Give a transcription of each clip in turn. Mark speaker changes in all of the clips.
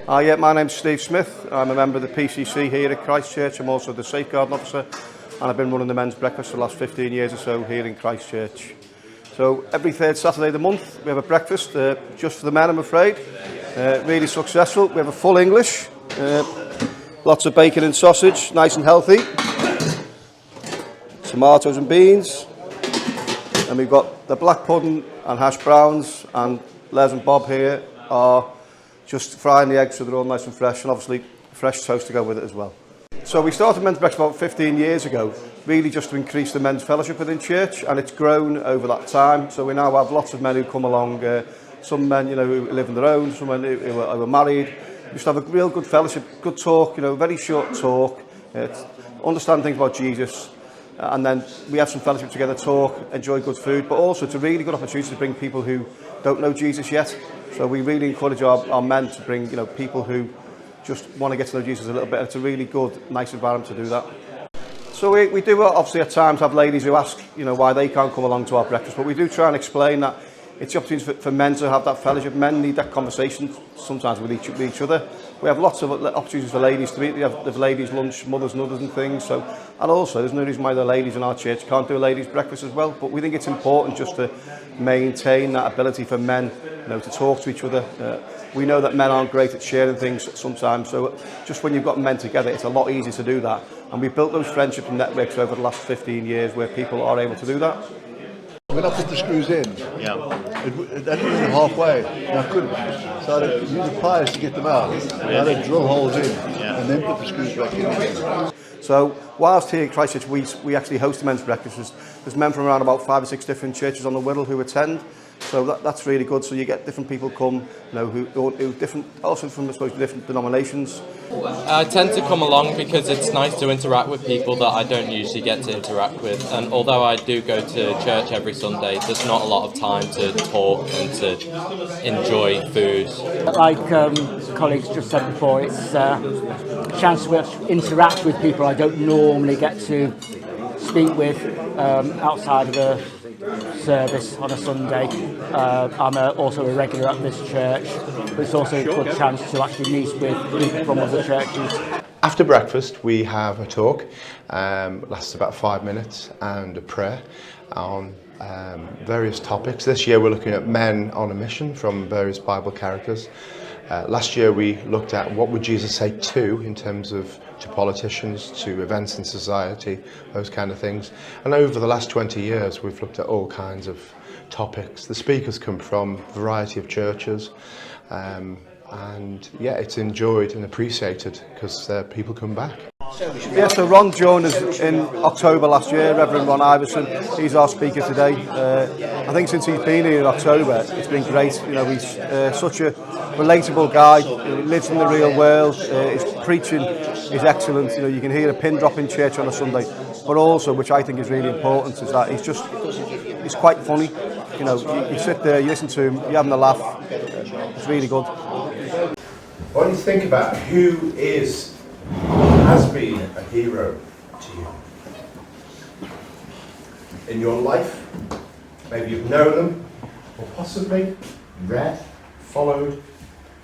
Speaker 1: Yeah, my name's Steve Smith. I'm a member of the PCC here at Christchurch. I'm also the safeguarding officer, and I've been running the men's breakfast for the last 15 years or so here in Christchurch. So every third Saturday of the month we have a breakfast just for the men, I'm afraid. Really successful. We have a full English, lots of bacon and sausage, nice and healthy, tomatoes and beans, and we've got the black pudding and hash browns, and Les and Bob here are just frying the eggs so they're all nice and fresh, and obviously fresh toast to go with it as well. So we started men's breakfast about 15 years ago, really just to increase the men's fellowship within church, and it's grown over that time. So we now have lots of men who come along, some men, who live on their own, some men who are married. We just have a real good fellowship, good talk, very short talk, understand things about Jesus, and then we have some fellowship together, talk, enjoy good food, but also it's a really good opportunity to bring people who don't know Jesus yet. So we really encourage our men to bring, people who just want to get to know Jesus a little bit. It's a really good, nice environment to do that. So we do obviously at times have ladies who ask, why they can't come along to our breakfast, but we do try and explain that it's the opportunity for men to have that fellowship. Men need that conversation sometimes with each other. We have lots of opportunities for ladies to meet. We have ladies' lunch, mothers and others and things. So, and also, there's no reason why the ladies in our church can't do a ladies' breakfast as well. But we think it's important just to maintain that ability for men, to talk to each other. We know that men aren't great at sharing things sometimes. So, just when you've got men together, it's a lot easier to do that. And we've built those friendships and networks over the last 15 years where people are able to do that.
Speaker 2: When I put the screws in, it ended halfway, and I couldn't. So I used the pliers to get them out. I had to drill holes in, and then put the screws back in again.
Speaker 1: So whilst here in Christchurch we actually host the men's breakfast, there's men from around about 5 or 6 different churches on the Wirral who attend. So that's really good. So you get different people come, who different, also from different denominations.
Speaker 3: I tend to come along because it's nice to interact with people that I don't usually get to interact with. And although I do go to church every Sunday, there's not a lot of time to talk and to enjoy food.
Speaker 4: Like colleagues just said before, it's a chance to interact with people I don't normally get to speak with outside of a service on a Sunday. I'm also a regular at this church, but it's also a good chance to actually meet with people from other churches.
Speaker 5: After breakfast we have a talk, lasts about 5 minutes, and a prayer on various topics. This year we're looking at men on a mission from various Bible characters. Last year we looked at what would Jesus say in terms of to politicians, to events in society, those kind of things. And over the last 20 years we've looked at all kinds of topics. The speakers come from a variety of churches, and it's enjoyed and appreciated because people come back.
Speaker 1: Yeah, so Ron joined us in October last year, Reverend Ron Iverson. He's our speaker today. I think since he's been here in October, it's been great. He's such a relatable guy. He lives in the real world. His preaching is excellent. You can hear a pin drop in church on a Sunday. But also, which I think is really important, is that he's quite funny. You sit there, you listen to him, you're having a laugh. It's really good.
Speaker 5: What do you think about who has been a hero to you in your life? Maybe you've known them, or possibly read, followed.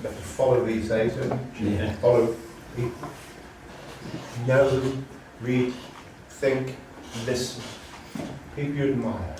Speaker 5: You have to follow these days, don't you? Yeah. Follow people. Know them, read, think, listen. People you admire.